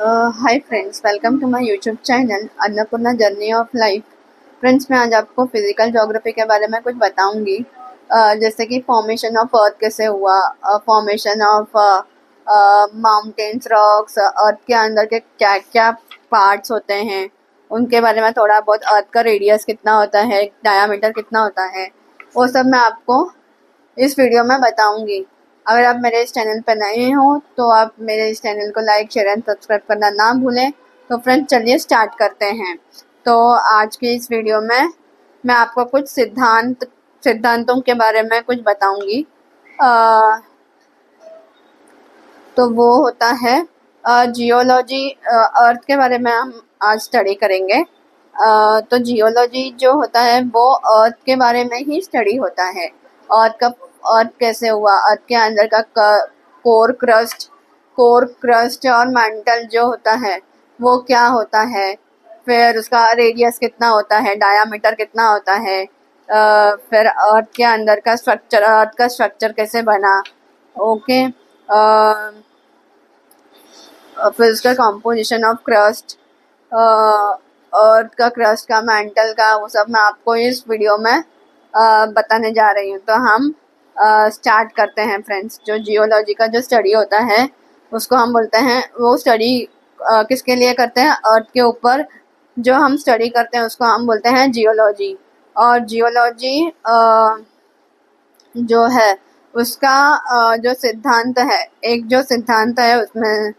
Hi friends, welcome to my YouTube channel Annapurna journey of life. Friends, मैं आज आपको physical geography के बारे में कुछ बताऊंगी। जैसे कि फॉर्मेशन ऑफ अर्थ कैसे हुआ, फॉर्मेशन ऑफ माउंटेन्स, रॉक्स, अर्थ के अंदर के क्या क्या पार्ट्स होते हैं, उनके बारे में थोड़ा बहुत, अर्थ का रेडियस कितना होता है, डायामीटर कितना होता है, वो सब मैं आपको इस वीडियो में बताऊंगी। अगर आप मेरे इस चैनल पर नए हो तो आप मेरे इस चैनल को लाइक, शेयर एंड सब्सक्राइब करना ना भूलें। तो फ्रेंड्स, चलिए स्टार्ट करते हैं। तो आज की इस वीडियो में मैं आपको कुछ सिद्धांतों के बारे में कुछ बताऊंगी। तो वो होता है जियोलॉजी। अर्थ के बारे में हम आज स्टडी करेंगे। तो जियोलॉजी जो होता है वो अर्थ के बारे में ही स्टडी होता है। अर्थ कैसे हुआ, अर्थ के अंदर का कोर क्रस्ट और मैंटल जो होता है वो क्या होता है, फिर उसका रेडियस कितना होता है, डायामीटर कितना होता है, फिर अर्थ के अंदर का स्ट्रक्चर, अर्थ का स्ट्रक्चर कैसे बना, ओके। फिर उसका कॉम्पोजिशन ऑफ क्रस्ट, अर्थ का, क्रस्ट का, मैंटल का, वो सब मैं आपको इस वीडियो में बताने जा रही हूँ। तो हम स्टार्ट करते हैं फ्रेंड्स। जो जियोलॉजी का जो स्टडी होता है उसको हम बोलते हैं, वो स्टडी किसके लिए करते हैं, अर्थ के ऊपर जो हम स्टडी करते हैं उसको हम बोलते हैं जियोलॉजी। और जियोलॉजी जो है उसका जो सिद्धांत है, एक जो सिद्धांत है उसमें,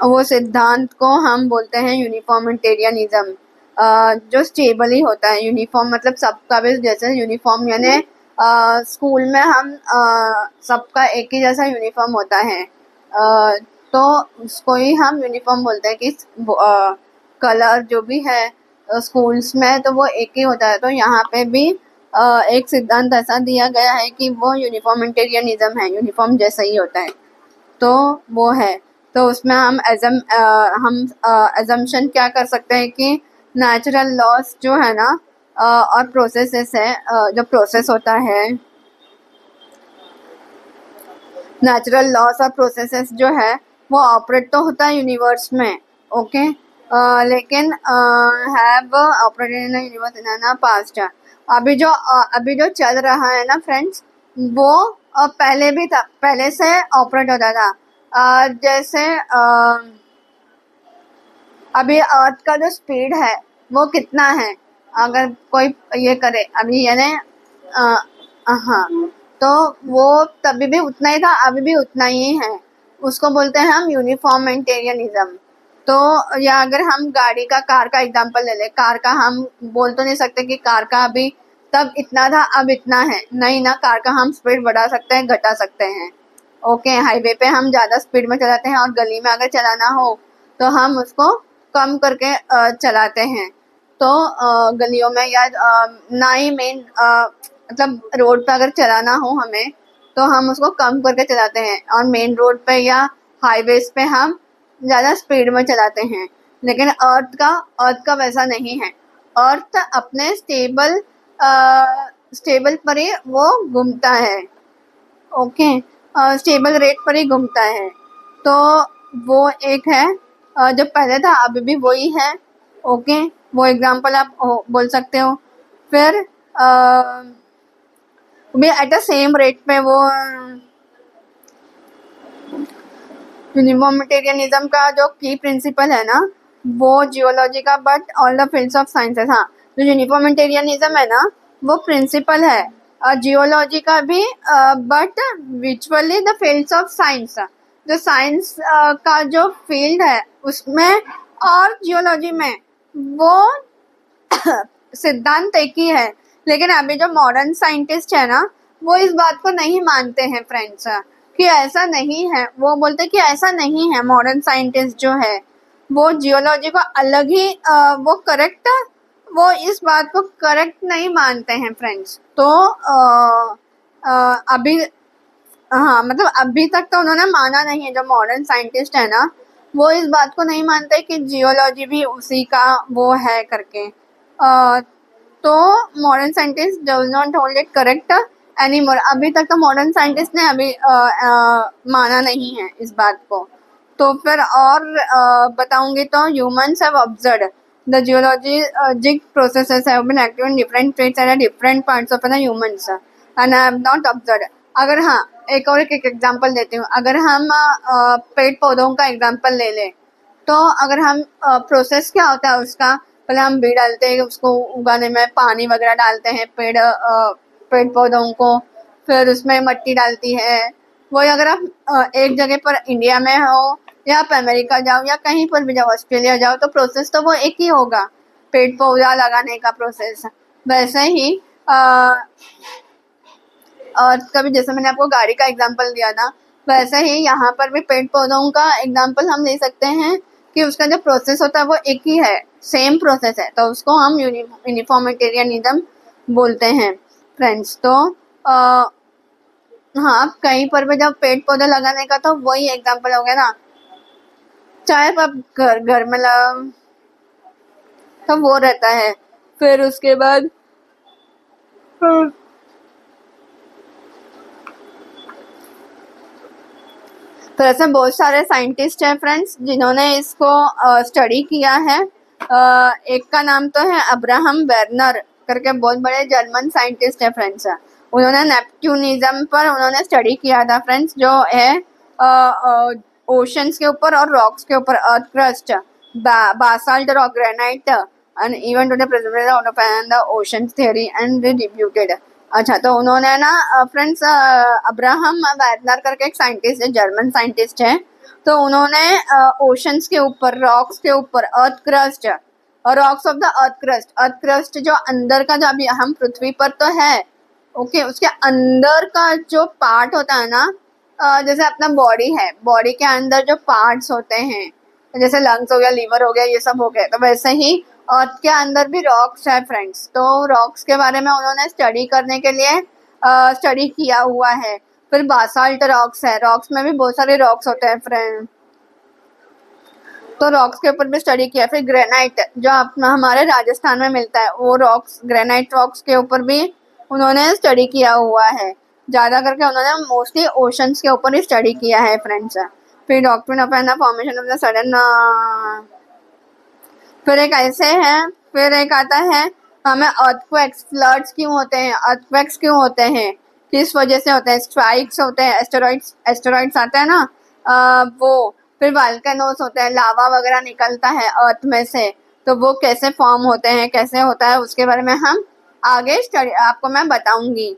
वो सिद्धांत को हम बोलते हैं यूनिफॉर्मिटेरियनिज्म। जो स्टेबल ही होता है, यूनिफॉर्म मतलब सबका भी जैसे यूनिफॉर्म, यानी स्कूल में हम सबका एक ही जैसा यूनिफॉर्म होता है, तो उसको ही हम यूनिफॉर्म बोलते हैं कि कलर जो भी है स्कूल्स में तो वो एक ही होता है। तो यहाँ पे भी एक सिद्धांत ऐसा दिया गया है कि वो यूनिफॉर्मिटेरियनिज्म है, यूनिफॉर्म जैसा ही होता है। तो वो है, तो उसमें हम एजम्पशन क्या कर सकते हैं कि नेचुरल लॉस जो है ना, और प्रोसेसेस है, जो प्रोसेस होता है, नेचुरल लॉस और प्रोसेसेस जो है वो ऑपरेट तो होता है यूनिवर्स में, ओके। लेकिन have operated in universe in past. अभी जो चल रहा है ना फ्रेंड्स, वो पहले भी था, पहले से ऑपरेट होता था। जैसे अभी अर्थ का जो स्पीड है वो कितना है, अगर कोई ये करे अभी, यानी हाँ, तो वो तभी भी उतना ही था, अभी भी उतना ही है। उसको बोलते हैं हम यूनिफॉर्मिटेरियनिज्म। तो या अगर हम गाड़ी का, कार का एग्जांपल ले ले, कार का हम बोल तो नहीं सकते कि कार का अभी तब इतना था अब इतना है, नहीं ना, कार का हम स्पीड बढ़ा सकते हैं, घटा सकते हैं, ओके। हाईवे पे हम ज़्यादा स्पीड में चलाते हैं और गली में अगर चलाना हो तो हम उसको कम करके चलाते हैं। तो गलियों में या ना ही मेन मतलब रोड पे अगर चलाना हो हमें तो हम उसको कम करके चलाते हैं, और मेन रोड पे या हाईवेज पे हम ज़्यादा स्पीड में चलाते हैं। लेकिन अर्थ का वैसा नहीं है। अर्थ अपने स्टेबल पर ही वो घूमता है, ओके। स्टेबल रेट पर ही घूमता है। तो वो एक है, जो पहले था अभी भी वही है, ओके। वो एग्जांपल आप बोल सकते हो। फिर भी एट द सेम रेट पे वो यूनिफॉर्मिटेरियनिज्म का जो की प्रिंसिपल है ना, वो जियोलॉजी का, but all the fields of sciences. हाँ, जो यूनिफॉर्मिटेरियनिज्म है ना वो प्रिंसिपल है जियोलॉजी का भी, but visually the fields of science, जो साइंस का जो फील्ड है उसमें और जियोलॉजी में वो सिद्धांत एक ही है। लेकिन अभी जो मॉडर्न साइंटिस्ट है ना वो इस बात को नहीं मानते हैं फ्रेंड्स, कि ऐसा नहीं है। वो बोलते कि ऐसा नहीं है, मॉडर्न साइंटिस्ट जो है वो जियोलॉजी को अलग ही वो करेक्ट, वो इस बात को करेक्ट नहीं मानते हैं फ्रेंड्स। तो अभी, हाँ, मतलब अभी तक तो उन्होंने माना नहीं है, जो मॉडर्न साइंटिस्ट है ना वो इस बात को नहीं मानते कि जियोलॉजी भी उसी का वो है करके। तो modern scientist does not hold it correct anymore. अभी तक तो मॉडर्न साइंटिस्ट ने अभी माना नहीं है इस बात को। तो फिर और बताऊंगी तो humans have observed the geologic processes have been active in different traits and different parts of the humans and I have not observed. अगर हाँ एक और एक एग्जांपल देती हूँ, अगर हम पेड़ पौधों का एग्जांपल ले लें तो अगर हम प्रोसेस क्या होता है उसका, पहले हम बीज डालते हैं, उसको उगाने में पानी वगैरह डालते हैं पेड़ पौधों को, फिर उसमें मिट्टी डालती है। वही अगर आप एक जगह पर इंडिया में हो या आप अमेरिका जाओ या कहीं पर भी जाओ, ऑस्ट्रेलिया जाओ, तो प्रोसेस तो वो एक ही होगा, पेड़ पौधा लगाने का प्रोसेस। वैसे ही और कभी जैसे मैंने आपको गाड़ी का एग्जांपल दिया था, वैसे ही यहाँ पर भी पेड़ पौधों का एग्जांपल हम ले सकते हैं कि उसका जो प्रोसेस होता है वो एक ही है, सेम प्रोसेस है, तो उसको हम यूनिफॉर्मिटेरियनिज्म बोलते हैं फ्रेंड्स। तो हाँ कहीं पर भी जब पेड़ पौधे लगाने का तो वही एग्जांपल हो गया ना, चाहे आप घर में लगाओ तो वो रहता है। फिर उसके बाद तो ऐसे बहुत सारे साइंटिस्ट हैं फ्रेंड्स जिन्होंने इसको स्टडी किया है। एक का नाम तो है अब्राहम वेर्नर करके, बहुत बड़े जर्मन साइंटिस्ट है फ्रेंड्स। उन्होंने नेपट्यूनिज्म पर उन्होंने स्टडी किया था फ्रेंड्स, जो है ओशंस के ऊपर और रॉक्स के ऊपर, earth crust, basalt rock, granite and even today president of the oceans theory and debuted. अच्छा, तो उन्होंने ना फ्रेंड्स अब्राहम वेर्नर करके एक साइंटिस्ट है, जर्मन साइंटिस्ट है, तो उन्होंने ओशंस के ऊपर, रॉक्स के ऊपर, अर्थ क्रस्ट और rocks of the earth crust जो अंदर का, जो अभी हम पृथ्वी पर तो है, ओके, उसके अंदर का जो पार्ट होता है ना, जैसे अपना बॉडी है, बॉडी के अंदर जो पार्ट्स होते हैं, जैसे लंग्स हो गया, लीवर हो गया, ये सब हो गया, तो वैसे ही अर्थ के अंदर भी रॉक्स है फ्रेंड्स। तो रॉक्स के बारे में उन्होंने स्टडी करने के लिए स्टडी किया हुआ है। फिर बासाल्ट रॉक्स है, रॉक्स में भी बहुत सारे रॉक्स होते हैं फ्रेंड, तो रॉक्स के ऊपर भी स्टडी किया। फिर ग्रेनाइट जो अपना हमारे राजस्थान में मिलता है, वो रॉक्स, ग्रेनाइट रॉक्स के ऊपर भी उन्होंने स्टडी किया हुआ है। ज़्यादा करके उन्होंने मोस्टली ओशंस के ऊपर ही स्टडी किया है फ्रेंड्स। फिर doctrine of the formation of the sudden, फिर एक ऐसे है, फिर एक आता है हमें अर्थक्वेक्स, फ्लड्स क्यों होते हैं, अर्थक्वेक्स क्यों होते हैं, किस वजह से होते हैं, स्ट्राइक्स होते हैं, एस्टेरॉइड्स आते हैं ना, वो, फिर वोल्केनोस होते हैं, लावा वगैरह निकलता है अर्थ में से, तो वो कैसे फॉर्म होते हैं, कैसे होता है, उसके बारे में हम आगे स्टडी आपको मैं बताऊंगी।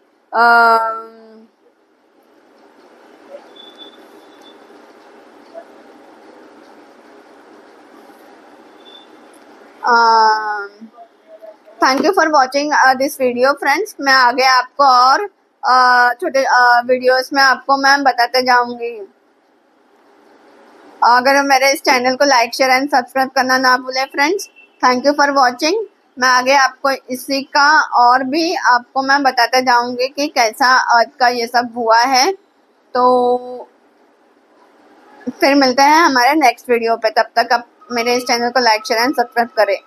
Thank you for watching this video friends. मैं आगे आपको और छोटे वीडियोस में आपको मैं बताते जाऊंगी। अगर मेरे इस चैनल को लाइक, शेयर एंड सब्सक्राइब करना ना भूलें friends. Thank you for watching. मैं आगे आपको इसी का और भी आपको मैं बताते जाऊंगी कि कैसा अर्थ का ये सब हुआ है। तो फिर मिलते हैं हमारे नेक्स्ट वीडियो पे, तब तक आप मेरे इस चैनल को लाइक, शेयर एंड सब्सक्राइब करें।